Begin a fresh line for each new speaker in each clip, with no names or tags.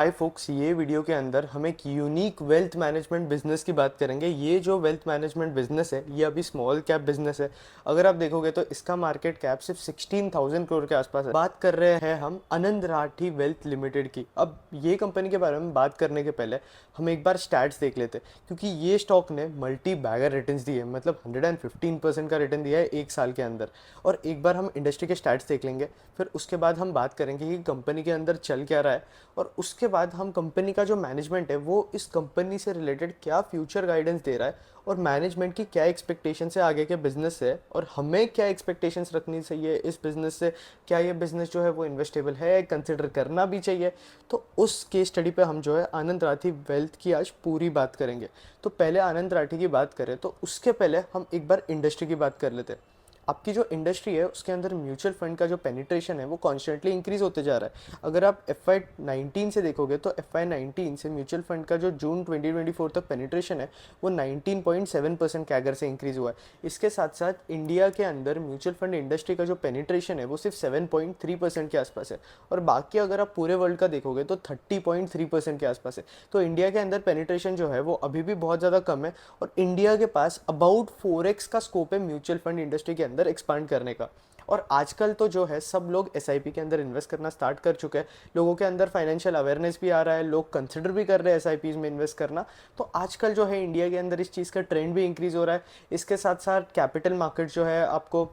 हाय focus, ये video के अंदर हम एक यूनिक वेल्थ मैनेजमेंट बिजनेस की बात करेंगे। ये जो वेल्थ मैनेजमेंट बिजनेस है ये अभी स्मॉल कैप बिजनेस है। अगर आप देखोगे तो इसका मार्केट कैप सिर्फ 16,000 करोड़ के आसपास है। बात कर रहे हैं हम आनंद राठी वेल्थ लिमिटेड की। अब ये कंपनी के बारे में बात करने के पहले हम एक बार स्टैट्स देख लेते, क्योंकि ये स्टॉक ने मल्टी बैगर रिटर्न्स दिए, मतलब 115% का रिटर्न दिया है एक साल के अंदर। और एक बार हम इंडस्ट्री के स्टैट्स देख लेंगे, फिर उसके बाद हम बात करेंगे कि कंपनी के अंदर चल क्या रहा है, और उसके बाद हम कंपनी का जो मैनेजमेंट है वो इस कंपनी से रिलेटेड क्या फ्यूचर गाइडेंस दे रहा है, और मैनेजमेंट की क्या एक्सपेक्टेशंस है आगे के बिजनेस से, और हमें क्या एक्सपेक्टेशंस रखनी चाहिए इस बिजनेस से। क्या ये बिजनेस जो है वो इन्वेस्टेबल है, कंसिडर करना भी चाहिए। तो उस केस स्टडी पे हम जो है आनंद राठी वेल्थ की आज पूरी बात करेंगे। तो पहले आनंद राठी की बात करें तो उसके पहले हम एक बार इंडस्ट्री की बात कर लेते हैं। आपकी जो इंडस्ट्री है उसके अंदर म्यूचुअल फंड का जो पेनिट्रेशन है वो कॉन्स्टेंटली इंक्रीज होते जा रहा है। अगर आप FY19 से देखोगे तो FY19 से म्यूचुअल फंड का जो जून 2024 तक पेनिट्रेशन है वो 19.7% कैगर से इंक्रीज हुआ है। इसके साथ साथ इंडिया के अंदर म्यूचुअल फंड इंडस्ट्री का जो पेनिट्रेशन है वो सिर्फ 7.3% के आसपास है, और बाकी अगर आप पूरे वर्ल्ड का देखोगे तो 30.3% के आसपास है। तो इंडिया के अंदर पेनिट्रेशन जो है वो अभी भी बहुत ज़्यादा कम है, और इंडिया के पास अबाउट 4x का स्कोप है म्यूचुअल फंड इंडस्ट्री के अंदर एक्सपांड करने का। और आजकल तो जो है सब लोग SIP के अंदर इन्वेस्ट करना स्टार्ट कर चुके हैं। लोगों के अंदर फाइनेंशियल अवेयरनेस भी आ रहा है, लोग कंसिडर भी कर रहे हैं SIPs में इन्वेस्ट करना। तो आजकल जो है इंडिया के अंदर इस चीज़ का ट्रेंड भी इंक्रीज हो रहा है। इसके साथ साथ कैपिटल मार्केट जो है आपको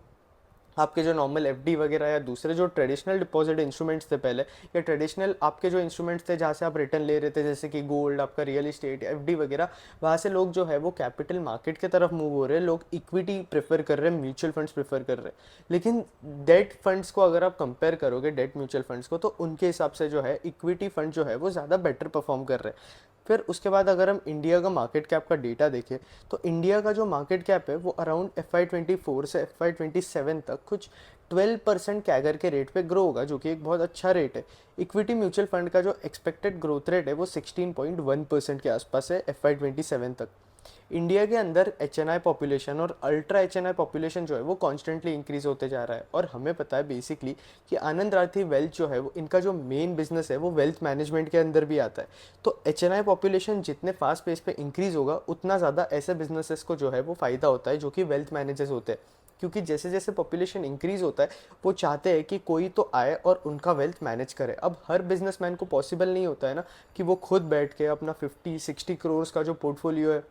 आपके जो नॉर्मल FD वगैरह या दूसरे जो ट्रेडिशनल डिपॉजिट इंस्ट्रूमेंट्स थे पहले, या ट्रेडिशनल आपके जो इंस्ट्रूमेंट्स थे जहाँ से आप रिटर्न ले रहे थे, जैसे कि गोल्ड, आपका रियल इस्टेट, FD वगैरह, वहाँ से लोग जो है वो कैपिटल मार्केट की तरफ मूव हो रहे हैं। लोग इक्विटी प्रेफर कर रहे हैं, म्यूचुअल फंड्स प्रेफर कर रहे हैं। लेकिन डेट फंड्स को अगर आप कंपेयर करोगे, डेट म्यूचुअल फंड्स को, तो उनके हिसाब से जो है इक्विटी फंड जो है वो ज़्यादा बेटर परफॉर्म कर रहे हैं। फिर उसके बाद अगर हम इंडिया का मार्केट कैप का डेटा देखें तो इंडिया का जो मार्केट कैप है वो अराउंड FY24 से FY27 तक कुछ 12% कैगर के रेट पे ग्रो होगा, जो कि एक बहुत अच्छा रेट है। इक्विटी म्यूचुअल फंड का जो एक्सपेक्टेड ग्रोथ रेट है वो 16.1% के आसपास है FY27 तक। इंडिया के अंदर HNI पॉपुलेशन और अल्ट्रा HNI पॉपुलेशन जो है वो कॉन्स्टेंटली इंक्रीज होते जा रहा है, और हमें पता है बेसिकली कि आनंद राठी वेल्थ जो है वो इनका जो मेन बिजनेस है वो वेल्थ मैनेजमेंट के अंदर भी आता है। तो HNI पॉपुलेशन जितने फास्ट पेस पे इंक्रीज होगा उतना ज़्यादा ऐसे बिजनेसेस को जो है वो फ़ायदा होता है जो कि वेल्थ मैनेजर्स होते हैं। क्योंकि जैसे जैसे पॉपुलेशन इंक्रीज होता है वो चाहते हैं कि कोई तो आए और उनका वेल्थ मैनेज करे। अब हर बिजनेसमैन को पॉसिबल नहीं होता है ना कि वो खुद बैठ के अपना 50-60 करोड़ का जो पोर्टफोलियो है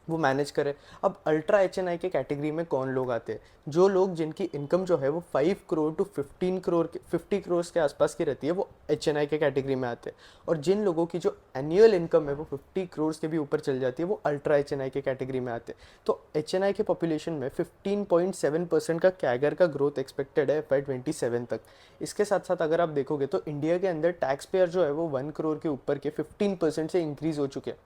वो मैनेज करे। अब अल्ट्रा HNI के कैटेगरी में कौन लोग आते हैं? जो लोग जिनकी इनकम जो है वो 5 करोड़ टू 50 करोड़ के आसपास की रहती है वो HNI के कैटेगरी में आते हैं। और जिन लोगों की जो एनुअल इनकम है वो 50 करोड़ के भी ऊपर चल जाती है वो अल्ट्रा HNI के कैटेगरी में आते हैं। तो HNI के पॉपुलेशन में 15.7% का कैगर का ग्रोथ एक्सपेक्टेड है FY27 तक। इसके साथ साथ अगर आप देखोगे तो इंडिया के अंदर टैक्स पेयर जो है वो 1 करोड़ के ऊपर के 15% से इंक्रीज हो चुके हैं।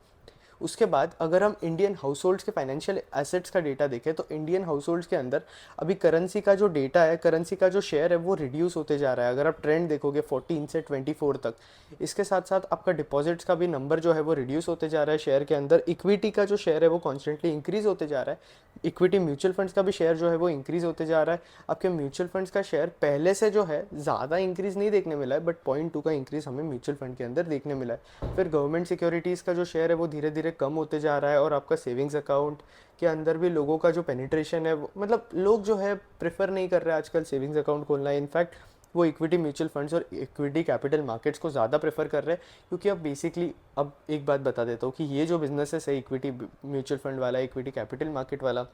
उसके बाद अगर हम इंडियन हाउस होल्ड्स के फाइनेंशियल एसेट्स का डेटा देखें तो इंडियन हाउस होल्ड्स के अंदर अभी करेंसी का जो डेटा है, करेंसी का जो शेयर है वो रिड्यूस होते जा रहा है। अगर आप ट्रेंड देखोगे 14 से 24 तक। इसके साथ साथ आपका डिपॉजिट्स का भी नंबर जो है वो रिड्यूस होते जा रहा है शेयर के अंदर। इक्विटी का जो शेयर है वो कॉन्स्टेंटली इंक्रीज होते जा रहा है। इक्विटी म्यूचुअल फंड्स का भी शेयर जो है वो इंक्रीज होते जा रहा है। आपके म्यूचुअल फंड्स का शेयर पहले से जो है ज़्यादा इंक्रीज नहीं देखने मिला है, बट 0.2 का इंक्रीज हमें म्यूचुअल फंड के अंदर देखने मिला है। फिर गवर्नमेंट सिक्योरिटीज़ का जो शेयर है वो धीरे धीरे कम होते जा रहा है, और आपका सेविंग्स अकाउंट के अंदर भी लोगों का जो पेनिट्रेशन है मतलब लोग जो है प्रेफर नहीं कर रहे आजकल सेविंग्स अकाउंट खोलना है। इनफैक्ट वो इक्विटी म्यूचुअल फंड्स और इक्विटी कैपिटल मार्केट्स को ज़्यादा प्रेफर कर रहे हैं। क्योंकि अब बेसिकली अब एक बात बता देता हूँ कि ये जो बिजनेसेस है इक्विटी म्यूचुअल फंड वाला, इक्विटी कैपिटल मार्केट वाला,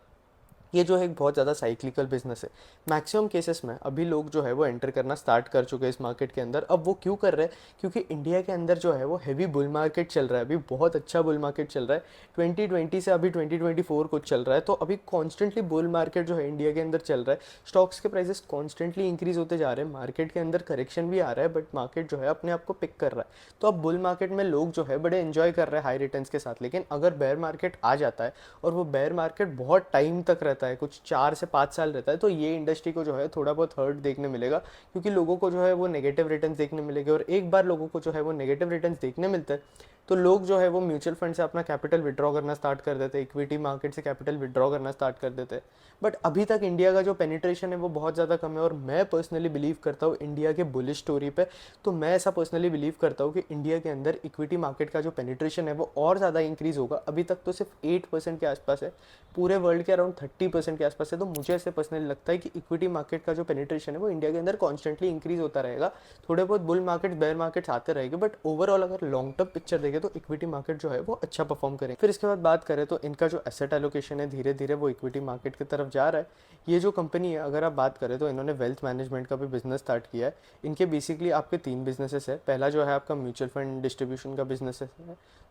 ये जो है एक बहुत ज़्यादा साइक्लिकल बिजनेस है। मैक्सिमम केसेस में अभी लोग जो है वो एंटर करना स्टार्ट कर चुके हैं इस मार्केट के अंदर। अब वो क्यों कर रहे हैं? क्योंकि इंडिया के अंदर जो है वो हैवी बुल मार्केट चल रहा है, अभी बहुत अच्छा बुल मार्केट चल रहा है। 2020 से अभी 2024 कुछ चल रहा है, तो अभी कॉन्स्टेंटली बुल मार्केट जो है इंडिया के अंदर चल रहा है। स्टॉक्स के प्राइसेस कॉन्स्टेंटली इंक्रीज होते जा रहे हैं, मार्केट के अंदर करेक्शन भी आ रहा है, बट मार्केट जो है अपने आप को पिक कर रहा है। तो अब बुल मार्केट में लोग जो है बड़े एंजॉय कर रहे हैं हाई रिटर्न्स के साथ। लेकिन अगर बेयर मार्केट आ जाता है, और वो बेयर मार्केट बहुत टाइम तक रहता है, कुछ 4 से 5 साल रहता है, तो ये इंडस्ट्री को जो है थोड़ा बहुत हर्ट देखने मिलेगा। क्योंकि लोगों को जो है वो नेगेटिव रिटर्न्स देखने मिलेंगे, और एक बार लोगों को जो है वो नेगेटिव रिटर्न्स देखने मिलते हैं तो लोग जो है वो म्यूचुअल फंड से अपना कैपिटल विड्रॉ करना स्टार्ट कर देते, इक्विटी मार्केट से कैपिटल विड्रॉ करना स्टार्ट कर देते। बट अभी तक इंडिया का जो पेनिट्रेशन है वो बहुत ज़्यादा कम है, और मैं पर्सनली बिलीव करता हूँ इंडिया के बुलिश स्टोरी पे। तो मैं ऐसा पर्सनली बिलीव करता हूँ कि इंडिया के अंदर इक्विटी मार्केट का जो पेनिट्रेशन है वो और ज़्यादा इंक्रीज़ होगा। अभी तक तो सिर्फ 8% के आसपास है, पूरे वर्ल्ड के अराउंड 30% के आसपास है। तो मुझे ऐसे पर्सनली लगता है कि इक्विटी मार्केट का जो पेनिट्रेशन है वो इंडिया के अंदर कॉन्स्टेंटली इंक्रीज होता रहेगा। थोड़े बहुत बुल मार्केट बेयर मार्केट्स आते रहेंगे, बट ओवरऑल अगर लॉन्ग टर्म पिक्चर देखें तो इक्विटी मार्केट जो है वो अच्छा परफॉर्म करेंगे। फिर इसके बाद बात करें तो इनका जो एसेट एलोकेशन है धीरे धीरे वो इक्विटी मार्केट की तरफ जा रहा है। ये जो कंपनी है, अगर आप बात करें तो इन्होंने वेल्थ मैनेजमेंट का भी बिजनेस स्टार्ट किया है। इनके बेसिकली आपके 3 बिजनेसेस है। पहला जो है आपका म्यूचुअल फंड डिस्ट्रीब्यूशन का बिजनेस है,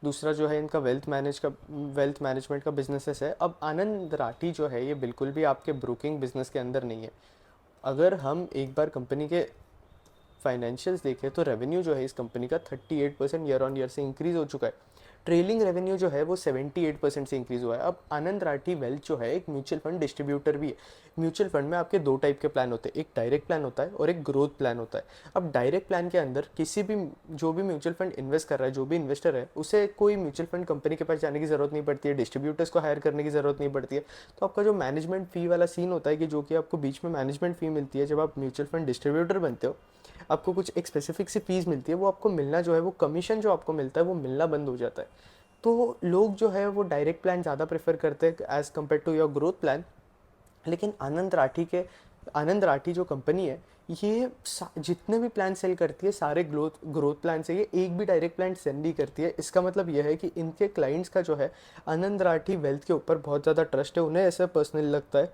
दूसरा जो है इनका वेल्थ मैनेजमेंट का बिजनेसेस है। अब आनंद राठी जो है ये बिल्कुल भी आपके ब्रोकिंग बिजनेस के अंदर नहीं है। अगर हम एक बार कंपनी के फाइनेंशियल्स देखें तो रेवेन्यू जो है इस कंपनी का 38% ईयर ऑन ईयर से इंक्रीज़ हो चुका है। ट्रेलिंग रेवेन्यू जो है वो 78% से इंक्रीज़ हुआ है। अब आनंद राठी वेल्थ जो है एक म्यूचुअल फंड डिस्ट्रीब्यूटर भी है। म्यूचुअल फंड में आपके 2 टाइप के प्लान होते हैं, एक डायरेक्ट प्लान होता है और एक ग्रोथ प्लान होता है। अब डायरेक्ट प्लान के अंदर किसी भी जो भी म्यूचुअल फंड इन्वेस्ट कर रहा है, जो भी इन्वेस्टर है, उसे कोई म्यूचुअल फंड कंपनी के पास जाने की ज़रूरत नहीं पड़ती है, डिस्ट्रीब्यूटर्स को हायर करने की ज़रूरत नहीं पड़ती है। तो आपका जो मैनेजमेंट फ़ी वाला सीन होता है कि जो कि आपको बीच में मैनेजमेंट फ़ी मिलती है जब आप म्यूचुअल फंड डिस्ट्रीब्यूटर बनते हो, आपको कुछ एक स्पेसिफिक सी फीस मिलती है, वो आपको मिलना जो है वो कमीशन जो आपको मिलता है वो मिलना बंद हो जाता है। तो लोग जो है वो डायरेक्ट प्लान ज़्यादा प्रेफर करते हैं as compare to your growth plan. लेकिन आनंद राठी जो कंपनी है ये जितने भी प्लान सेल करती है सारे ग्रोथ प्लान से, ये एक भी डायरेक्ट प्लान सेल नहीं करती है। इसका मतलब यह है कि इनके क्लाइंट्स का जो है आनंद राठी वेल्थ के ऊपर बहुत ज़्यादा ट्रस्ट है। उन्हें ऐसा पर्सनली लगता है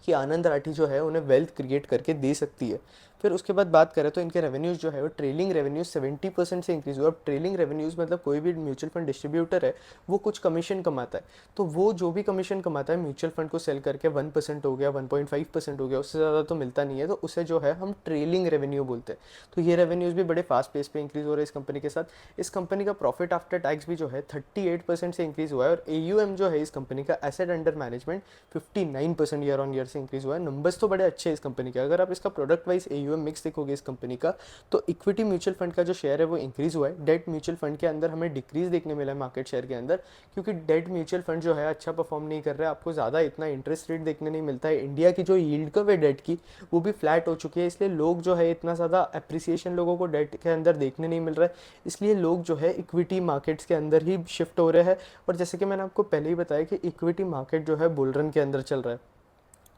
कि आनंद राठी जो है उन्हें वेल्थ क्रिएट करके दे सकती है। फिर उसके बाद बात करें तो इनके रेवेन्यूज़ जो है वो ट्रेलिंग रेवेन्यूज़ 70% से इंक्रीज़ हुआ। अब ट्रेलिंग रेवेन्यूज़ मतलब कोई भी म्यूचुअल फंड डिस्ट्रीब्यूटर है वो कुछ कमीशन कमाता है, तो वो जो भी कमीशन कमाता है म्यूचुअल फंड को सेल करके 1% हो गया, 1.5% हो गया, उससे ज़्यादा तो मिलता नहीं है, तो उसे जो है हम ट्रेलिंग रेवेन्यू बोलते हैं। तो ये रेवेन्यूज़ भी बड़े फास्ट पेस पे इंक्रीज़ हो रहे हैं इस कंपनी के साथ। इस कंपनी का प्रॉफिट आफ्टर टैक्स भी जो है 38% से इंक्रीज़ हुआ है, और AUM जो है इस कंपनी का asset under management 59% year on year से इंक्रीज़ हुआ है। नंबर्स तो बड़े अच्छे हैं इस कंपनी के। अगर आप इसका प्रोडक्ट वाइज AUM मिक्स देखोगे इस कंपनी का, तो इक्विटी म्यूचुअल फंड का जो शेयर है वो इंक्रीज़ हुआ है। डेट म्यूचुअल फंड के अंदर हमें डिक्रीज़ देखने मिला है मार्केट शेयर के अंदर, क्योंकि डेट म्यूचुअल फंड जो है अच्छा परफॉर्म नहीं कर रहा है, आपको ज़्यादा इतना इंटरेस्ट रेट देखने नहीं मिलता है। इंडिया की जो यील्ड कर्व है डेट की वो भी फ्लैट हो चुकी है, इसलिए लोग जो है इतना ज़्यादा अप्रिसिएशन लोगों को डेट के अंदर देखने नहीं मिल रहा है, इसलिए लोग जो है इक्विटी मार्केट्स के अंदर ही शिफ्ट हो रहे हैं। और जैसे कि मैंने आपको पहले ही बताया कि इक्विटी मार्केट जो है बुल रन के अंदर चल रहा है,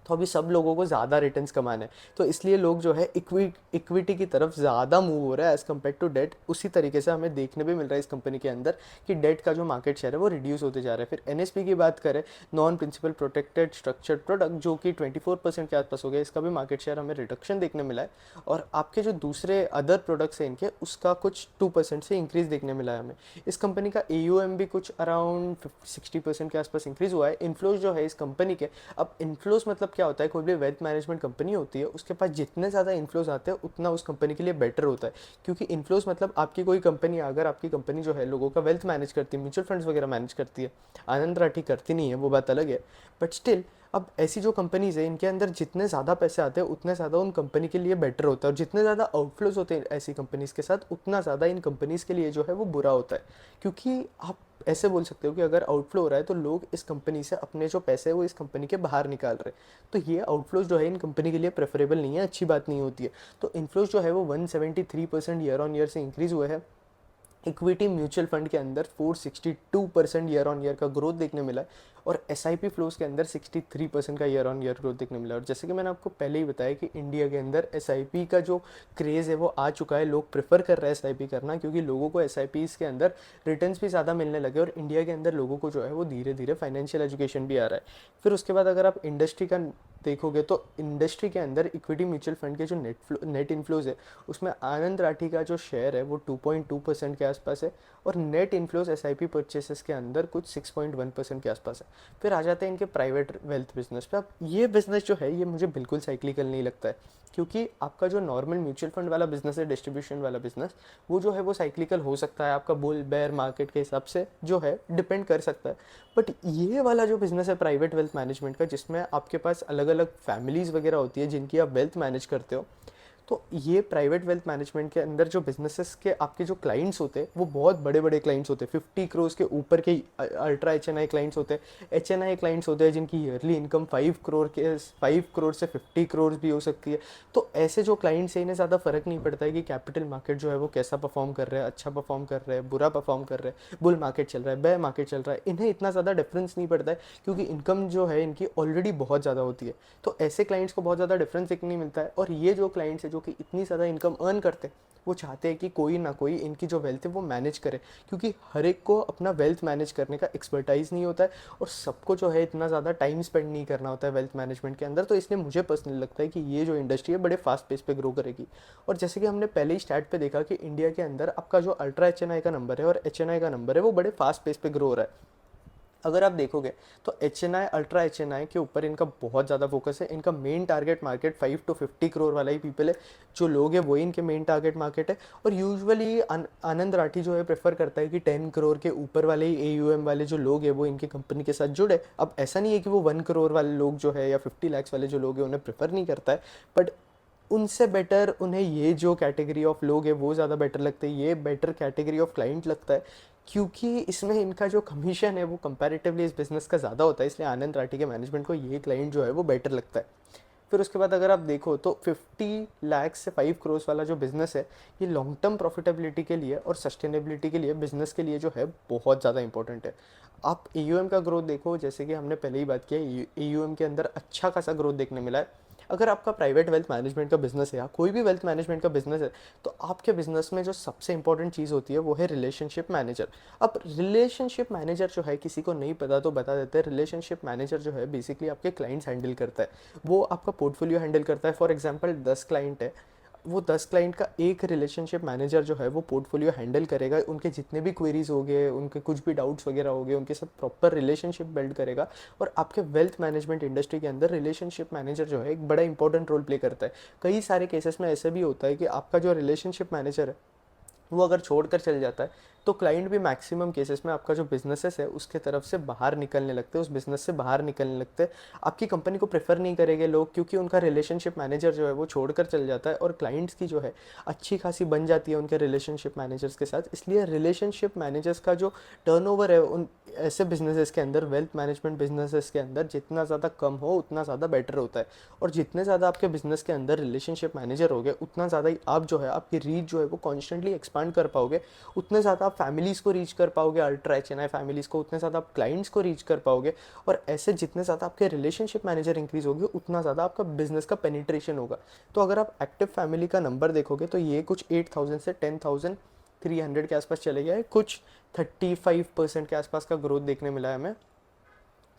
तो अभी सब लोगों को ज़्यादा रिटर्न्स कमाने हैं, तो इसलिए लोग जो है इक्विटी की तरफ ज़्यादा मूव हो रहा है एज़ कम्पेयर टू डेट। उसी तरीके से हमें देखने भी मिल रहा है इस कंपनी के अंदर कि डेट का जो मार्केट शेयर है वो रिड्यूस होते जा रहा है। फिर NSP की बात करें, non principal protected structured product, जो कि 24% के आसपास हो गया, इसका भी मार्केट शेयर हमें रिडक्शन देखने मिला है। और आपके जो दूसरे अदर प्रोडक्ट्स हैं इनके, उसका कुछ 2% से इंक्रीज़ देखने मिला है हमें। इस कंपनी का AUM भी कुछ अराउंड 60% के आसपास इंक्रीज़ हुआ है। इन्फ्लोज जो है इस कंपनी के, अब इन्फ्लोज मतलब क्या होता है, कोई भी वेल्थ मैनेजमेंट कंपनी होती है उसके पास जितने ज़्यादा इन्फ्लोज आते हैं उतना उस कंपनी के लिए बेटर होता है। क्योंकि इन्फ्लोज मतलब आपकी कोई कंपनी, अगर आपकी कंपनी जो है लोगों का वेल्थ मैनेज करती है, म्यूचुअल फंड्स वगैरह मैनेज करती है, आनंद राठी करती नहीं है, वो बात अलग है, बट स्टिल अब ऐसी जो कंपनीज़ है इनके अंदर जितने ज़्यादा पैसे आते हैं उतने ज़्यादा उन कंपनी के लिए बेटर होता है, और जितने ज़्यादा आउटफ्लोज होते हैं ऐसी कंपनीज़ के साथ उतना ज़्यादा इन कंपनीज़ के लिए जो है वो बुरा होता है। क्योंकि आप ऐसे बोल सकते हो कि अगर आउटफ्लो हो रहा है तो लोग इस कंपनी से अपने जो पैसे है वो इस कंपनी के बाहर निकाल रहे हैं, तो ये आउटफ्लोज जो है इन कंपनी के लिए प्रेफरेबल नहीं है, अच्छी बात नहीं होती है। तो इन्फ्लोज जो है वो 173% ईयर ऑन ईयर से इंक्रीज़ हुए हैं। इक्विटी म्यूचुअल फंड के अंदर 462% ईयर ऑन ईयर का ग्रोथ देखने मिला है, और SIP फ्लोज के अंदर 63% का ईयर ऑन ईयर ग्रोथ देखने मिला है। और जैसे कि मैंने आपको पहले ही बताया कि इंडिया के अंदर SIP का जो क्रेज़ है वो आ चुका है, लोग प्रेफर कर रहे हैं SIP करना, क्योंकि लोगों को SIPs के अंदर रिटर्न्स भी ज़्यादा मिलने लगे, और इंडिया के अंदर लोगों को जो है वो धीरे धीरे फाइनेंशियल एजुकेशन भी आ रहा है। फिर उसके बाद अगर आप इंडस्ट्री का देखोगे तो इंडस्ट्री के अंदर इक्विटी म्यूचुअल फंड के जो नेट इन्फ्लोज है उसमें आनंद राठी का जो शेयर है वो 2.2% के आसपास है, और नेट इन्फ्लोज SIP परचेसेस के अंदर कुछ 6.1% के आसपास है। फिर आ जाते हैं इनके प्राइवेट वेल्थ बिजनेस पे। अब ये बिजनेस जो है ये मुझे बिल्कुल साइक्लिकल नहीं लगता है, क्योंकि आपका जो नॉर्मल म्यूचुअल फंड वाला बिजनेस है, डिस्ट्रीब्यूशन वाला बिजनेस, वो जो है वो साइक्लिकल हो सकता है, आपका बुल बेयर मार्केट के हिसाब से जो है डिपेंड कर सकता है। बट ये वाला जो बिजनेस है प्राइवेट वेल्थ मैनेजमेंट का, जिसमें आपके पास अलग अलग फैमिलीज़ वगैरह होती है जिनकी आप वेल्थ मैनेज करते हो, तो ये प्राइवेट वेल्थ मैनेजमेंट के अंदर जो बिजनेसेस के आपके जो क्लाइंट्स होते हैं वो बहुत बड़े बड़े क्लाइंट्स होते हैं, 50 करोड़ के ऊपर के अल्ट्रा HNI क्लाइंट्स होते हैं। HNI क्लाइंट्स होते हैं जिनकी ईयरली इनकम 5 करोड़ से 50 करोड़ भी हो सकती है। तो ऐसे जो क्लाइंट्स हैं इन्हें ज़्यादा फर्क नहीं पड़ता है कि कैपिटल मार्केट जो है वो कैसा परफॉर्म कर रहा है, अच्छा परफॉर्म कर रहा है, बुरा परफॉर्म कर रहा है, बुल मार्केट चल रहा है, बेयर मार्केट चल रहा है, इन्हें इतना ज़्यादा डिफरेंस नहीं पड़ता है क्योंकि इनकम जो है इनकी ऑलरेडी बहुत ज़्यादा होती है। तो ऐसे क्लाइंट्स को बहुत ज़्यादा डिफरेंस देखने नहीं मिलता है। और ये जो क्लाइंट्स है जो कि इतनी ज़्यादा इनकम अर्न करते हैं वो चाहते हैं कि कोई ना कोई इनकी जो वेल्थ है वो मैनेज करे, क्योंकि हर एक को अपना वेल्थ मैनेज करने का एक्सपर्टाइज नहीं होता है और सबको जो है इतना ज़्यादा टाइम स्पेंड नहीं करना होता है वेल्थ मैनेजमेंट के अंदर। तो इसलिए मुझे पर्सनली लगता है कि ये जो इंडस्ट्री है बड़े फास्ट पेस पे ग्रो करेगी। और जैसे कि हमने पहले ही स्टार्ट पे देखा कि इंडिया के अंदर आपका जो अल्ट्रा HNI का नंबर है और HNI का नंबर है वो बड़े फास्ट पेस पे ग्रो हो रहा है। अगर आप देखोगे तो HNI अल्ट्रा HNI के ऊपर इनका बहुत ज़्यादा फोकस है। इनका main target market 5 to 50 crore वाला ही पीपल है, जो लोग हैं वही इनके मेन टारगेट मार्केट है। और यूजुअली आनंद राठी जो है प्रेफर करता है कि 10 करोड़ के ऊपर वाले ही AUM वाले जो लोग हैं वो इनकी कंपनी के साथ जुड़े। अब ऐसा नहीं है कि वो 1 करोड़ वाले लोग जो है या 50 lakhs वाले जो लोग हैं उन्हें प्रेफर नहीं करता है, बट उनसे बेटर उन्हें ये जो कैटेगरी ऑफ लोग है वो ज़्यादा बेटर लगते हैं, ये बेटर कैटेगरी ऑफ क्लाइंट लगता है, क्योंकि इसमें इनका जो कमीशन है वो कंपैरेटिवली इस बिज़नेस का ज़्यादा होता है। इसलिए आनंद राठी के मैनेजमेंट को ये क्लाइंट जो है वो बेटर लगता है। फिर उसके बाद अगर आप देखो तो 50 lakhs से 5 करोड़ वाला जो बिज़नेस है ये लॉन्ग टर्म प्रॉफिटेबिलिटी के लिए और सस्टेनेबिलिटी के लिए बिज़नेस के लिए जो है बहुत ज़्यादा इंपॉर्टेंट है। आप AUM का ग्रोथ देखो, जैसे कि हमने पहले ही बात किया, AUM के अंदर अच्छा खासा ग्रोथ देखने मिला है। अगर आपका प्राइवेट वेल्थ मैनेजमेंट का बिजनेस है या कोई भी वेल्थ मैनेजमेंट का बिजनेस है तो आपके बिजनेस में जो सबसे इंपॉर्टेंट चीज़ होती है वो है रिलेशनशिप मैनेजर। अब रिलेशनशिप मैनेजर जो है, किसी को नहीं पता तो बता देते हैं, रिलेशनशिप मैनेजर जो है बेसिकली आपके क्लाइंट्स हैंडल करता है, वो आपका पोर्टफोलियो हैंडल करता है। फॉर एग्जांपल 10 क्लाइंट है, वो 10 क्लाइंट का एक रिलेशनशिप मैनेजर जो है वो पोर्टफोलियो हैंडल करेगा, उनके जितने भी क्वेरीज हो गए, उनके कुछ भी डाउट्स वगैरह हो गए, उनके साथ प्रॉपर रिलेशनशिप बिल्ड करेगा। और आपके वेल्थ मैनेजमेंट इंडस्ट्री के अंदर रिलेशनशिप मैनेजर जो है एक बड़ा इंपॉर्टेंट रोल प्ले करता है। कई सारे केसेस में ऐसे भी होता है कि आपका जो रिलेशनशिप मैनेजर है वो अगर छोड़कर चल जाता है तो क्लाइंट भी मैक्सिमम केसेस में आपका जो बिजनेसेस है उसके तरफ से बाहर निकलने लगते हैं, उस बिज़नेस से बाहर निकलने लगते हैं। आपकी कंपनी को प्रेफर नहीं करेंगे लोग, क्योंकि उनका रिलेशनशिप मैनेजर जो है वो छोड़कर चल जाता है और क्लाइंट्स की जो है अच्छी खासी बन जाती है उनके रिलेशनशिप मैनेजर्स के साथ। इसलिए रिलेशनशिप मैनेजर्स का जो टर्नओवर है उन ऐसे बिजनेसेस के अंदर, वेल्थ मैनेजमेंट बिजनेसेस के अंदर जितना ज़्यादा कम हो उतना ज़्यादा बेटर होता है। और जितने ज़्यादा आपके बिजनेस के अंदर रिलेशनशिप मैनेजर हो गए उतना ज़्यादा ही आप जो है आपकी रीच जो है वो कॉन्स्टेंटली एक्सपांड कर पाओगे, उतने ज़्यादा आप फैमिलीज़ को रीच कर पाओगे, अल्ट्रा HNI फैमिलीज़ को, उतने ज़्यादा आप क्लाइंट्स को रीच कर पाओगे। और ऐसे जितने ज़्यादा आपके रिलेशनशिप मैनेजर इंक्रीज होंगे उतना ज़्यादा आपका बिजनेस का पेनिट्रेशन होगा। तो अगर आप एक्टिव फैमिली का नंबर देखोगे तो ये कुछ 8,000 से 10,300 के आसपास चले गया है, कुछ 35% के आसपास का ग्रोथ देखने मिला है हमें।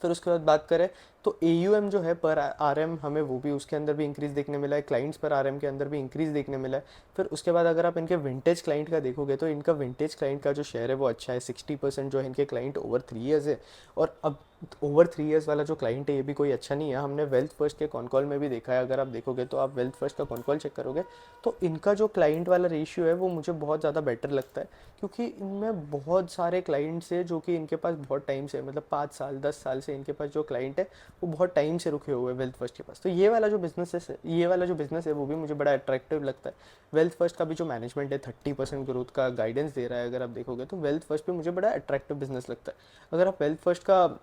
फिर उसके बाद बात करें तो AUM जो है पर RM हमें वो भी उसके अंदर भी इंक्रीज़ देखने मिला है, क्लाइंट्स पर RM के अंदर भी इंक्रीज़ देखने मिला है। फिर उसके बाद अगर आप इनके विंटेज क्लाइंट का देखोगे तो इनका विंटेज क्लाइंट का जो शेयर है वो अच्छा है, 60% जो है इनके क्लाइंट ओवर 3 ईयर्स है। और अब ओवर 3 ईयर्स वाला जो क्लाइंट है ये भी कोई अच्छा नहीं है, हमने वेल्थ फर्स्ट के कॉनकॉल में भी देखा है। अगर आप देखोगे तो आप वेल्थ फर्स्ट का कॉनकॉल चेक करोगे तो इनका जो क्लाइंट वाला रेशियो है वो मुझे बहुत ज़्यादा बेटर लगता है, क्योंकि इनमें बहुत सारे क्लाइंट्स है जो कि इनके पास बहुत टाइम से, मतलब 5 साल 10 साल से इनके पास जो क्लाइंट है वो बहुत टाइम से रुके हुए हैं वेल्थ फर्स्ट के पास। तो ये वाला जो बिजनेस है वो भी मुझे बड़ा अट्रैक्टिव लगता है। वेल्थ फर्स्ट का भी जो मैनेजमेंट है 30% ग्रोथ का गाइडेंस दे रहा है, अगर आप देखोगे तो वेल्थ फर्स्ट भी मुझे बड़ा अट्रैक्टिव बिजनेस लगता है। अगर आप वेल्थ फर्स्ट का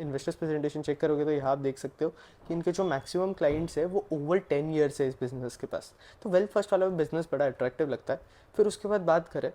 इन्वेस्टर्स प्रेजेंटेशन चेक करोगे तो यहाँ आप देख सकते हो कि इनके जो मैक्सिमम क्लाइंट्स है वो ओवर 10 ईयर्स है इस बिज़नेस के पास। तो वेल्थ फर्स्ट वाला बिजनेस बड़ा अट्रैक्टिव लगता है। फिर उसके बाद बात करें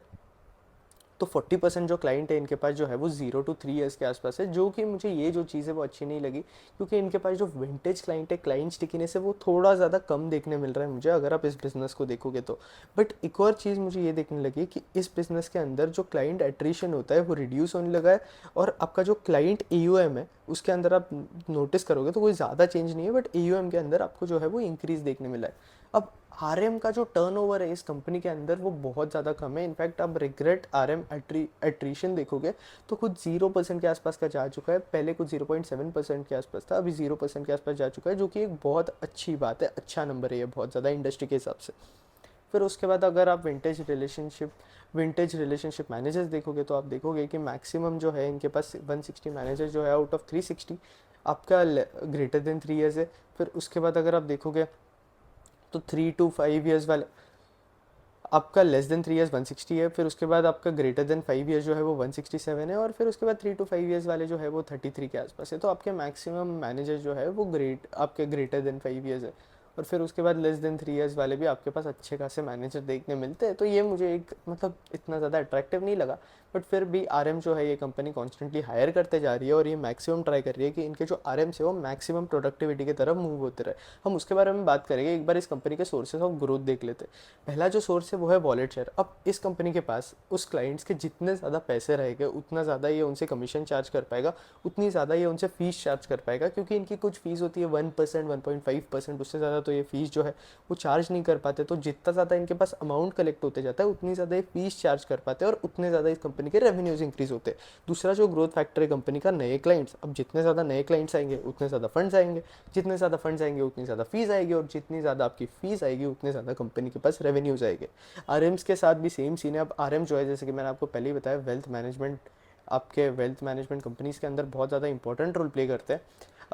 तो 40% जो क्लाइंट है इनके पास जो है वो 0 to 3 ईयर्स के आसपास है, जो कि मुझे ये जो चीज़ है वो अच्छी नहीं लगी, क्योंकि इनके पास जो विंटेज क्लाइंट है, क्लाइंट स्टिकीनेस है वो थोड़ा ज़्यादा कम देखने मिल रहा है मुझे, अगर आप इस बिज़नेस को देखोगे तो। बट एक और चीज़ मुझे ये देखने लगी कि इस बिज़नेस के अंदर जो क्लाइंट एट्रिशन होता है वो रिड्यूस होने लगा है, और आपका जो क्लाइंट AUM है उसके अंदर आप नोटिस करोगे तो कोई ज़्यादा चेंज नहीं है, बट AUM के अंदर आपको जो है वो इंक्रीज़ देखने मिला है। अब RM का जो टर्नओवर है इस कंपनी के अंदर वो बहुत ज़्यादा कम है। इनफैक्ट आप रिग्रेट RM एट्रीशन देखोगे तो कुछ 0% के आसपास का जा चुका है, पहले कुछ 0.7% के आसपास था, अभी 0% के आसपास जा चुका है, जो कि एक बहुत अच्छी बात है, अच्छा नंबर है ये बहुत ज़्यादा इंडस्ट्री के हिसाब से। फिर उसके बाद अगर आप विंटेज रिलेशनशिप मैनेजर्स देखोगे तो आप देखोगे कि मैक्सिमम जो है इनके पास 160 मैनेजर जो है आउट ऑफ 360 आपका ग्रेटर देन 3 ईयर्स है। फिर उसके बाद अगर आप देखोगे तो 3 to 5 ईयर्स वाले आपका लेस देन 3 ईयर्स 160 है, फिर उसके बाद आपका ग्रेटर देन 5 ईयर्स जो है वो 167 है, और फिर उसके बाद 3 to 5 ईयर्स वाले जो है वो 33 के आसपास है। तो आपके मैक्सिमम मैनेजर जो है वो आपके ग्रेटर देन 5 ईयर्स है, और फिर उसके बाद लेस देन 3 ईयर्स वाले भी आपके पास अच्छे खासे मैनेजर देखने मिलते हैं। तो ये मुझे एक मतलब इतना ज़्यादा अट्रैक्टिव नहीं लगा, बट फिर भी आरएम जो है ये कंपनी कॉन्स्टेंटली हायर करते जा रही है, और ये मैक्सिमम ट्राई कर रही है कि इनके जो आरएम है वो मैक्सिमम प्रोडक्टिविटी की तरफ मूव होते रहे। हम उसके बारे में बात करेंगे। एक बार इस कंपनी के सोर्सेज ऑफ ग्रोथ देख लेते हैं। पहला जो सोर्स है वो है वॉलेट शेयर। अब इस कंपनी के पास उस क्लाइंट्स के जितने ज़्यादा पैसे रहेंगे उतना ज़्यादा ये उनसे कमीशन चार्ज कर पाएगा, उतनी ज़्यादा ये उनसे फीस चार्ज कर पाएगा, क्योंकि इनकी कुछ फीस होती है 1%, 1.5%, उससे ज़्यादा तो ये फीस जो है वो चार्ज नहीं कर पाते। तो जितना ज़्यादा इनके पास अमाउंट कलेक्ट होते जाता है उतनी ज़्यादा ये फीस चार्ज कर पाते हैं, और उतने ज़्यादा इस कंपनी के रेवेन्यूज इंक्रीज होते हैं। दूसरा जो ग्रोथ फैक्टर है कंपनी का, नए क्लाइंट्स। अब जितने ज़्यादा नए क्लाइंट्स आएंगे उतने ज़्यादा फंड्स आएंगे, जितने ज़्यादा फंड्स आएंगे उतनी ज़्यादा फीस आएगी, और जितनी ज़्यादा आपकी फीस आएगी उतने ज़्यादा कंपनी के पास रेवेन्यूज आएंगे। आरएम्स के साथ भी सेम सीन है। अब आरएम जो है, जैसे कि मैंने आपको पहले ही बताया, वेल्थ मैनेजमेंट, आपके वेल्थ मैनेजमेंट कंपनीज के अंदर बहुत ज़्यादा इंपॉर्टेंट रोल प्ले करते हैं।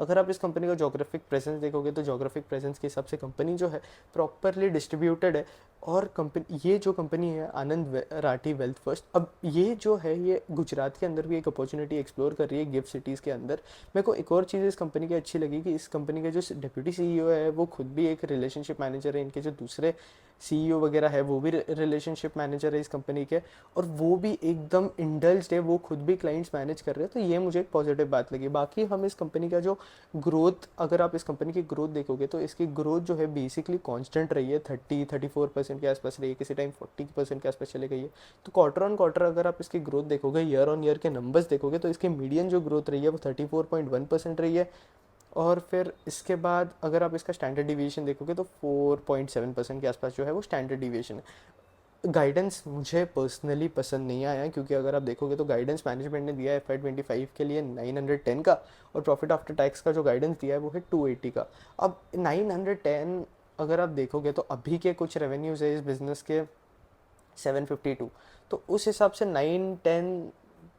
अगर आप इस कंपनी का जोग्राफिक प्रेजेंस देखोगे तो जोग्राफिक प्रेजेंस के हिसाब से कंपनी जो है प्रॉपरली डिस्ट्रीब्यूटेड है। और कंपनी, ये जो कंपनी है आनंद राठी वेल्थ फर्स्ट, अब ये जो है ये गुजरात के अंदर भी एक अपॉर्चुनिटी एक्सप्लोर कर रही है गिफ्ट सिटीज़ के अंदर। मेरे को एक और चीज़ इस कंपनी की अच्छी लगी कि इस कंपनी के जो डिप्यूटी सीईओ है वो खुद भी एक रिलेशनशिप मैनेजर है। इनके जो दूसरे सीईओ वगैरह है वो भी रिलेशनशिप मैनेजर है इस कंपनी के, और वो भी एकदम इंडल्ज्ड है, वो खुद भी क्लाइंट्स मैनेज कर रहे हैं। तो ये मुझे एक पॉजिटिव बात लगी। बाकी हम इस कंपनी का जो ग्रोथ, अगर आप इस कंपनी की ग्रोथ देखोगे तो इसकी ग्रोथ जो है बेसिकली कांस्टेंट रही है, 34% के आसपास रही है, किसी टाइम 40% के आसपास चले गई है। तो क्वार्टर ऑन क्वार्टर अगर आप इसकी ग्रोथ देखोगे, ईयर ऑन ईयर के नंबर्स देखोगे, तो इसकी मीडियन जो ग्रोथ रही है वो 34.1% रही है। और फिर इसके बाद अगर आप इसका स्टैंडर्ड डिविएशन देखोगे तो 4.7% के आसपास जो है वो स्टैंडर्ड डिविएशन है। गाइडेंस मुझे पर्सनली पसंद नहीं आया, क्योंकि अगर आप देखोगे तो गाइडेंस मैनेजमेंट ने दिया है FY25 के लिए 910 का, और प्रॉफिट आफ्टर टैक्स का जो गाइडेंस दिया है वो है 280 का। अब 910 अगर आप देखोगे तो अभी के कुछ रेवेन्यूज़ है इस बिज़नेस के 752, तो उस हिसाब से 910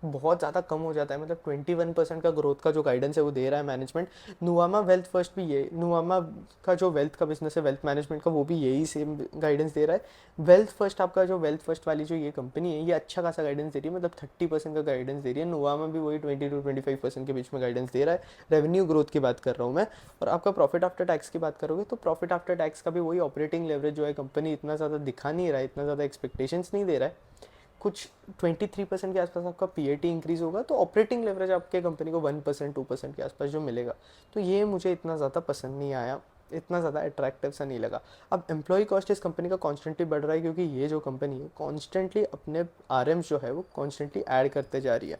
बहुत ज़्यादा कम हो जाता है। मतलब 21% का ग्रोथ का जो गाइडेंस है वो दे रहा है मैनेजमेंट। नुवामा वेल्थ फर्स्ट भी ये, नुवामा का जो वेल्थ का बिजनेस है वेल्थ मैनेजमेंट का, वो भी यही सेम गाइडेंस दे रहा है। वेल्थ फर्स्ट, आपका जो वेल्थ फर्स्ट वाली जो ये कंपनी है ये अच्छा खासा गाइडेंस दे रही है, मतलब 30% का गाइडेंस दे रही है। नुवामा भी वही 20 to 25% के बीच में गाइडेंस दे रहा है। रेवेन्यू ग्रोथ की बात कर रहा हूँ मैं। और आपका प्रॉफिट आफ्टर टैक्स की बात करोगे तो प्रॉफिट आफ्टर टैक्स का भी वही ऑपरेटिंग लेवरेज जो है, कंपनी इतना ज़्यादा दिखा नहीं रहा है, इतना ज़्यादा एक्सपेक्टेशंस नहीं दे रहा है। कुछ 23% के आसपास आपका पीएटी इंक्रीज होगा, तो ऑपरेटिंग लेवरेज आपके कंपनी को 1% 2% के आसपास जो मिलेगा। तो ये मुझे इतना ज़्यादा पसंद नहीं आया, इतना ज़्यादा अट्रैक्टिव सा नहीं लगा। अब एम्प्लॉय कॉस्ट इस कंपनी का कॉन्स्टेंटली बढ़ रहा है, क्योंकि ये जो कंपनी है कॉन्स्टेंटली अपने आरएम्स जो है वो कॉन्स्टेंटली ऐड करते जा रही है।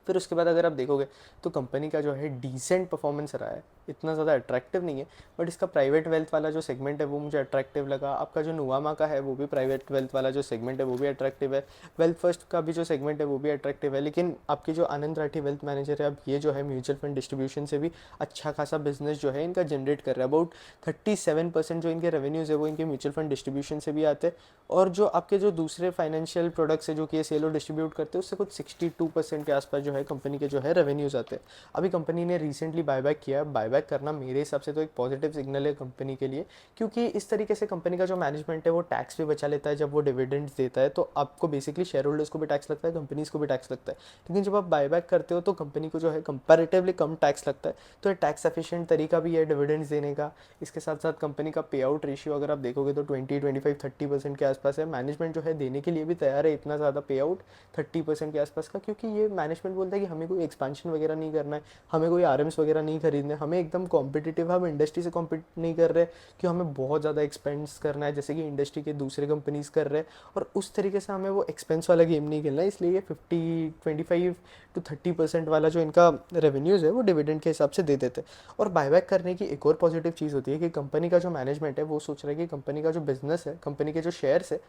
फिर उसके बाद अगर आप देखोगे तो कंपनी का जो है डिसेंट परफॉर्मेंस रहा है, इतना ज़्यादा अट्रैक्टिव नहीं है, बट इसका प्राइवेट वेल्थ वाला जो सेगमेंट है वो मुझे अट्रैक्टिव लगा। आपका जो नुवामा का है वो भी प्राइवेट वेल्थ वाला जो सेगमेंट है वो भी अट्रैक्टिव है। वेल्थ फर्स्ट का भी जो सेगमेंट है वो भी अट्रैक्टिव है। लेकिन आपकी जो आनंद राठी वेल्थ मैनेजर है, अब ये जो है म्यूचुअल फंड डिस्ट्रीब्यूशन से भी अच्छा खासा बिजनेस जो है इनका जनरेट कर रहा है। अबाउट 37% जो इनके रेवेन्यूज़ है वो इनके म्यूचुअल फंड डिस्ट्रीब्यूशन से भी आते हैं, और जो आपके जो दूसरे फाइनेंशियल प्रोडक्ट्स है जो कि ये सेल और डिस्ट्रीब्यूट करते हैं उससे कुछ 62% के आसपास जो है कंपनी के जो है रेवेन्यूज आते हैं। अभी कंपनी ने रिसेंटली बायबैक किया है। बायबैक करना मेरे हिसाब से तो एक पॉजिटिव सिग्नल है कंपनी के लिए, क्योंकि इस तरीके से कंपनी का जो मैनेजमेंट है वो टैक्स भी बचा लेता है। जब वो डिविडेंड्स देता है तो आपको बेसिकली शेयर होल्डर्स को भी टैक्स लगता है, कंपनीज को भी टैक्स लगता है। लेकिन जब आप बायबैक करते हो तो कंपनी को जो है कंपैरेटिवली कम टैक्स लगता है। तो ये टैक्स एफिशिएंट तरीका भी है डिविडेंड्स देने का। इसके साथ साथ कंपनी का पे आउट रेशियो अगर आप देखोगे तो 20 25 30% के आसपास है। मैनेजमेंट जो है देने के लिए भी तैयार है इतना ज़्यादा पे आउट 30% के आसपास का, क्योंकि ये मैनेजमेंट बोलता है कि हमें कोई एक्सपेंशन वगैरह नहीं करना है, हमें कोई आरएम्स वगैरह नहीं खरीदने, हमें एकदम कॉम्पिटिटिव, हम इंडस्ट्री से कॉम्पिट नहीं कर रहे कि हमें बहुत ज़्यादा एक्सपेंस करना है जैसे कि इंडस्ट्री के दूसरे कंपनीज कर रहे हैं, और उस तरीके से हमें वो एक्सपेंस वाला गेम नहीं खेलना है। इसलिए ये 25 to 30% वाला जो इनका रेवेन्यूज़ है वो डिविडेंड के हिसाब से दे देते हैं। और बायबैक करने की एक और पॉजिटिव चीज़ होती है कि कंपनी का जो मैनेजमेंट है वो सोच रहा है कि कंपनी का जो बिजनेस है, कंपनी के जो शेयर्स है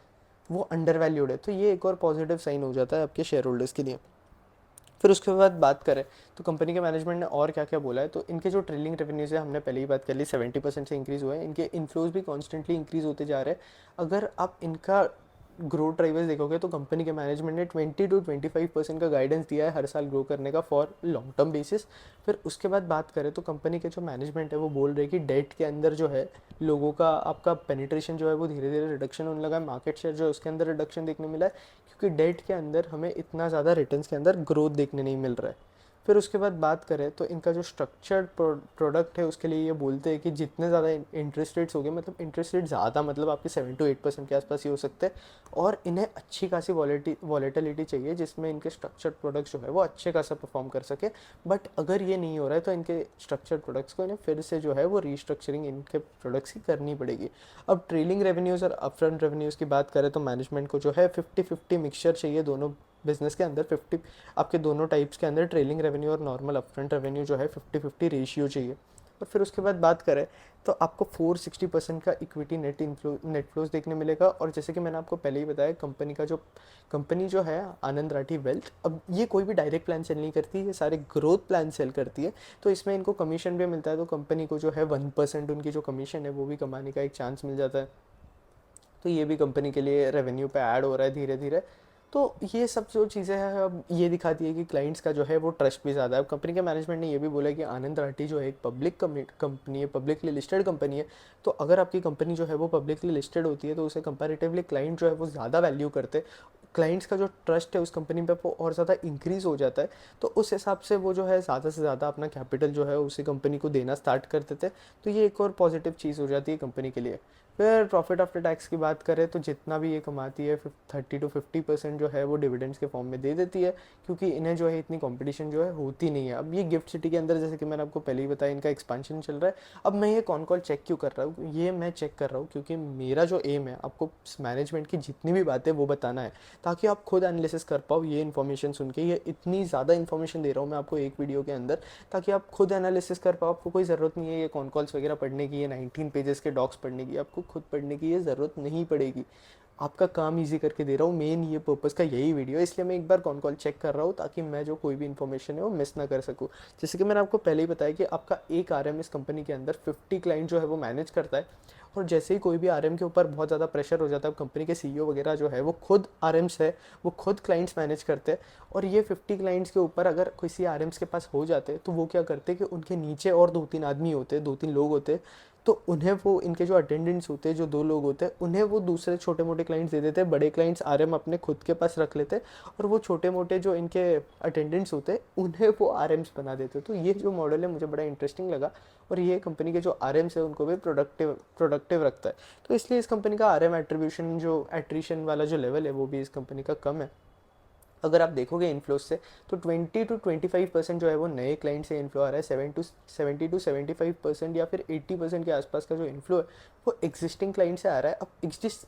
वो अंडर वैल्यूड है। तो ये एक और पॉजिटिव साइन हो जाता है आपके शेयर होल्डर्स के लिए। फिर उसके बाद बात करें तो कंपनी के मैनेजमेंट ने और क्या क्या बोला है, तो इनके जो ट्रेलिंग रेवेन्यूज़ है हमने पहले ही बात कर ली, 70% से इंक्रीज़ हुए हैं। इनके इन्फ्लोज भी कॉन्स्टेंटली इंक्रीज़ होते जा रहे हैं। अगर आप इनका ग्रोथ ड्राइवर्स देखोगे तो कंपनी के मैनेजमेंट ने 20 to 25% का गाइडेंस दिया है हर साल ग्रो करने का फॉर लॉन्ग टर्म बेसिस। फिर उसके बाद बात करें तो कंपनी के जो मैनेजमेंट है वो बोल रहे हैं कि डेट के अंदर जो है लोगों का आपका पेनिट्रेशन जो है वो धीरे धीरे रिडक्शन होने लगा है, मार्केट शेयर जो है उसके अंदर रिडक्शन देखने मिला है, क्योंकि डेट के अंदर हमें इतना ज़्यादा रिटर्न्स के अंदर ग्रोथ देखने नहीं मिल रहा है। फिर उसके बाद बात करें तो इनका जो स्ट्रक्चर्ड प्रोडक्ट है उसके लिए ये बोलते हैं कि जितने ज़्यादा इंटरेस्ट रेट्स हो गए, मतलब इंटरेस्ट रेट ज़्यादा मतलब आपके 7 to 8% के आसपास ही हो सकते हैं, और इन्हें अच्छी खासी वॉलेटिलिटी चाहिए जिसमें इनके स्ट्रक्चर्ड प्रोडक्ट्स जो है वो अच्छे खासा परफॉर्म कर सके। बट अगर ये नहीं हो रहा है तो इनके स्ट्रक्चर्ड प्रोडक्ट्स को इन्हें फिर से जो है वो रीस्ट्रक्चरिंग इनके प्रोडक्ट्स की करनी पड़ेगी। अब ट्रेलिंग रेवेन्यूज़ और अपफ्रंट रेवेन्यूज़ की बात करें तो मैनेजमेंट को जो है 50-50 मिक्सचर चाहिए दोनों बिजनेस के अंदर। 50 आपके दोनों टाइप्स के अंदर ट्रेलिंग रेवेन्यू और नॉर्मल अपफ्रंट रेवेन्यू जो है 50-50 रेशियो चाहिए। और फिर उसके बाद बात करें तो आपको 460% का इक्विटी नेट फ्लोज देखने मिलेगा। और जैसे कि मैंने आपको पहले ही बताया, कंपनी जो है आनंद राठी वेल्थ, अब ये कोई भी डायरेक्ट प्लान सेल नहीं करती, ये सारे ग्रोथ प्लान सेल करती है, तो इसमें इनको कमीशन भी मिलता है। तो कंपनी को जो है 1% उनकी जो कमीशन है वो भी कमाने का एक चांस मिल जाता है। तो ये भी कंपनी के लिए रेवेन्यू पे ऐड हो रहा है धीरे धीरे। तो ये सब जो चीज़ें हैं अब ये दिखाती है कि क्लाइंट्स का जो है वो ट्रस्ट भी ज़्यादा है। अब कंपनी के मैनेजमेंट ने ये भी बोला कि आनंद राठी जो है एक पब्लिक कंपनी है, पब्लिकली लिस्टेड कंपनी है, तो अगर आपकी कंपनी जो है वो पब्लिकली लिस्टेड होती है तो उसे कंपैरेटिवली क्लाइंट जो है वो ज़्यादा वैल्यू करते, क्लाइंट्स का जो ट्रस्ट है उस कंपनी पे वो और ज़्यादा इंक्रीज़ हो जाता है। तो उस हिसाब से वो जो है ज़्यादा से ज़्यादा अपना कैपिटल जो है उसी कंपनी को देना स्टार्ट कर देते। तो ये एक और पॉजिटिव चीज़ हो जाती है कंपनी के लिए। फिर प्रॉफिट आफ्टर टैक्स की बात करें तो जितना भी ये कमाती है 30 to 50% जो है वो डिविडेंड्स के फॉर्म में दे देती है, क्योंकि इन्हें जो है इतनी कंपटीशन जो है होती नहीं है। अब ये गिफ्ट सिटी के अंदर, जैसे कि मैंने आपको पहले ही बताया, इनका एक्सपेंशन चल रहा है। अब मैं ये कॉन कॉल चेक क्यों कर रहा हूँ, ये मैं चेक कर रहा हूँ क्योंकि मेरा जो एम है आपको मैनेजमेंट की जितनी भी बातें वो बताना है, ताकि आप खुद एनालिसिस कर पाओ ये इन्फॉर्मेशन सुन के। ये इतनी ज़्यादा इन्फॉर्मेशन दे रहा हूँ मैं आपको एक वीडियो के अंदर, ताकि आप खुद एनालिसिस कर पाओ। आपको कोई ज़रूरत नहीं है ये कॉन कॉल्स वगैरह पढ़ने की, ये 19 पेजेस के डॉक्स पढ़ने की, आपको खुद पढ़ने की ये ज़रूरत नहीं पड़ेगी। आपका काम इजी करके दे रहा हूँ, मेन ये पर्पस का यही वीडियो है, इसलिए मैं एक बार कॉन कॉल चेक कर रहा हूँ ताकि मैं जो कोई भी इन्फॉर्मेशन है वो मिस ना कर सकूँ। जैसे कि मैंने आपको पहले ही बताया कि आपका एक आरएम इस कंपनी के अंदर 50 क्लाइंट जो है वो मैनेज करता है, और जैसे ही कोई भी आरएम के ऊपर बहुत ज़्यादा प्रेशर हो जाता है, कंपनी के सीईओ वगैरह जो है वो खुद आरएम्स है, वो खुद क्लाइंट्स मैनेज करते हैं। और ये 50 क्लाइंट्स के ऊपर अगर किसी आरएम्स के पास हो जाते तो वो क्या करते कि उनके नीचे और 2-3 आदमी होते, 2-3 लोग होते, तो उन्हें वो इनके जो अटेंडेंट्स होते हैं, जो 2 लोग होते हैं, उन्हें वो दूसरे छोटे मोटे क्लाइंट्स दे देते हैं। बड़े क्लाइंट्स आरएम अपने खुद के पास रख लेते हैं, और वो छोटे मोटे जो इनके अटेंडेंट्स होते हैं उन्हें वो आरएम्स बना देते हैं। तो ये जो मॉडल है मुझे बड़ा इंटरेस्टिंग लगा, और ये कंपनी के जो आरएम्स है उनको भी प्रोडक्टिव रखता है। तो इसलिए इस कंपनी का आरएम एट्रीब्यूशन, जो एट्रीशन वाला जो लेवल है वो भी इस कंपनी का कम है। अगर आप देखोगे इन्फ्लोज से तो 20 to 25% जो है वो नए क्लाइंट से इन्फ्लो आ रहा है। 70 to 75% या फिर 80% के आसपास का जो इन्फ्लो है वो एग्जिस्टिंग क्लाइंट से आ रहा है। अब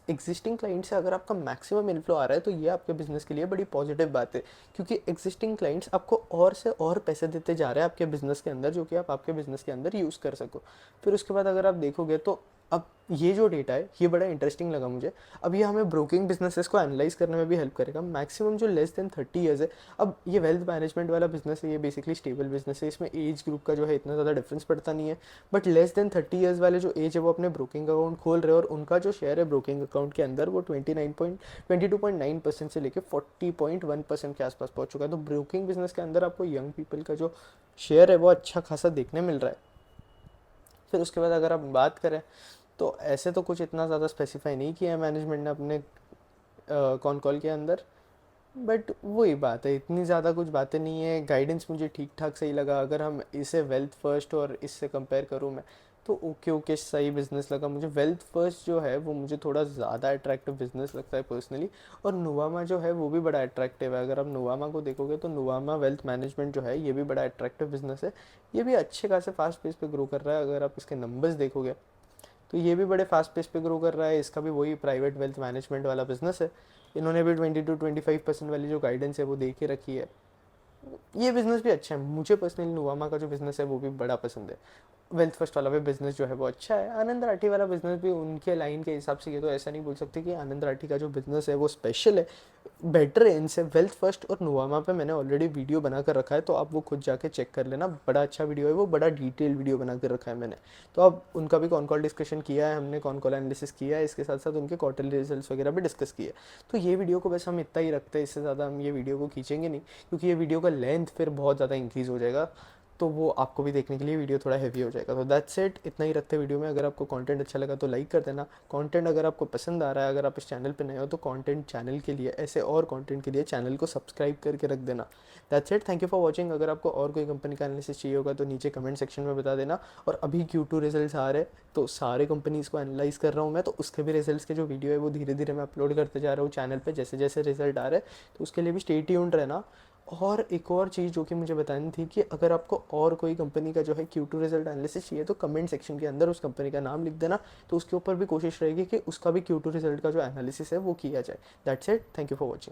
एग्जिस्टिंग क्लाइंट से अगर आपका मैक्सिमम इन्फ्लो आ रहा है तो ये आपके बिजनेस के लिए बड़ी पॉजिटिव बात है, क्योंकि एग्जिस्टिंग क्लाइंट्स आपको और से और पैसे देते जा रहे हैं आपके बिजनेस के अंदर, जो कि आप आपके बिजनेस के अंदर यूज़ कर सको। फिर उसके बाद अगर आप देखोगे तो अब ये जो डेटा है ये बड़ा इंटरेस्टिंग लगा मुझे। अब ये हमें ब्रोकिंग बिजनेसेस को एनालाइज करने में भी हेल्प करेगा। मैक्सिमम जो लेस देन 30 ईयर्स है, अब ये वेल्थ मैनेजमेंट वाला बिजनेस है, ये बेसिकली स्टेबल बिजनेस है, इसमें एज ग्रुप का जो है इतना ज़्यादा डिफरेंस पड़ता नहीं है। बट लेस देन 30 ईयर्स वाले जो एज है वो अपने ब्रोकिंग अकाउंट खोल रहे हैं, और उनका जो शेयर है ब्रोकिंग अकाउंट के अंदर वो 22.9% से लेकर 40.1% के आसपास पहुँच चुका है। तो ब्रोकिंग बिजनेस के अंदर आपको यंग पीपल का जो शेयर है वो अच्छा खासा देखने मिल रहा है। फिर उसके बाद अगर आप बात करें तो ऐसे तो कुछ इतना ज़्यादा स्पेसिफाई नहीं किया है मैनेजमेंट ने अपने कॉन कॉल के अंदर, बट वही बात है, इतनी ज़्यादा कुछ बातें नहीं है। गाइडेंस मुझे ठीक ठाक सही लगा। अगर हम इसे वेल्थ फर्स्ट और इससे कंपेयर करूँ मैं, तो ओके सही बिजनेस लगा मुझे। वेल्थ फर्स्ट जो है वो मुझे थोड़ा ज़्यादा अट्रैक्टिव बिजनेस लगता है पर्सनली, और नुवामा जो है वो भी बड़ा अट्रैक्टिव है। अगर आप नुवामा को देखोगे तो नुवामा वेल्थ मैनेजमेंट जो है ये भी बड़ा अट्रैक्टिव बिजनेस है। ये भी अच्छे खासे फास्ट पेस पे ग्रो कर रहा है। अगर आप इसके नंबर्स देखोगे तो ये भी बड़े फास्ट पेस पे ग्रो कर रहा है। इसका भी वही प्राइवेट वेल्थ मैनेजमेंट वाला बिजनेस है। इन्होंने भी 20 to 25% वाली जो गाइडेंस है वो दे के रखी है। ये बिज़नेस भी अच्छा है, मुझे पर्सनली नुवामा का जो बिज़नेस है वो भी बड़ा पसंद है। वेल्थ फर्स्ट वाला भी बिजनेस जो है वो अच्छा है, आनंद राठी वाला बिजनेस भी उनके लाइन के हिसाब से, ये तो ऐसा नहीं बोल सकते कि आनंद राठी का जो बिजनेस है वो स्पेशल है, बेटर है इनसे। वेल्थ फर्स्ट और नुवामा पे मैंने ऑलरेडी वीडियो बना कर रखा है, तो आप वो खुद जाके चेक कर लेना, बड़ा अच्छा वीडियो है वो, बड़ा डिटेल वीडियो बना कर रखा है मैंने। तो अब उनका भी कॉन कॉल डिस्कशन किया है हमने, कॉन कॉल एनालिसिस किया है, इसके साथ साथ उनके क्वार्टरली रिजल्ट्स वगैरह भी डिस्कस किए। तो ये वीडियो को बस हम इतना ही रखते हैं, इससे ज़्यादा हम ये वीडियो को खींचेंगे नहीं, क्योंकि ये वीडियो का लेंथ फिर बहुत ज़्यादा इंक्रीज़ हो जाएगा, तो वो आपको भी देखने के लिए वीडियो थोड़ा हैवी हो जाएगा। तो दैट्स इट, इतना ही रखते वीडियो में। अगर आपको कंटेंट अच्छा लगा तो लाइक कर देना, कंटेंट अगर आपको पसंद आ रहा है, अगर आप इस चैनल पे नए हो तो कंटेंट चैनल के लिए, ऐसे और कंटेंट के लिए चैनल को सब्सक्राइब करके रख देना। That's it, thank you for watching. अगर आपको और कोई कंपनी का एनालिसिस चाहिए होगा तो नीचे कमेंट सेक्शन में बता देना। और अभी Q2 रिजल्ट्स आ रहे हैं, तो सारे कंपनीज़ को एनालाइज कर रहा हूँ मैं, तो उसके भी रिजल्ट्स के जो वीडियो है वो धीरे धीरे मैं अपलोड करते जा रहा हूँ चैनल पे, जैसे जैसे रिजल्ट आ रहे हैं, तो उसके लिए भी स्टे ट्यून्ड रहना। और एक और चीज़ जो कि मुझे बतानी थी, कि अगर आपको और कोई कंपनी का जो है Q2 रिजल्ट एनालिसिस चाहिए तो कमेंट सेक्शन के अंदर उस कंपनी का नाम लिख देना, तो उसके ऊपर भी कोशिश रहेगी कि उसका भी Q2 रिजल्ट का जो एनालिसिस है वो किया जाए। That's it, thank you for watching.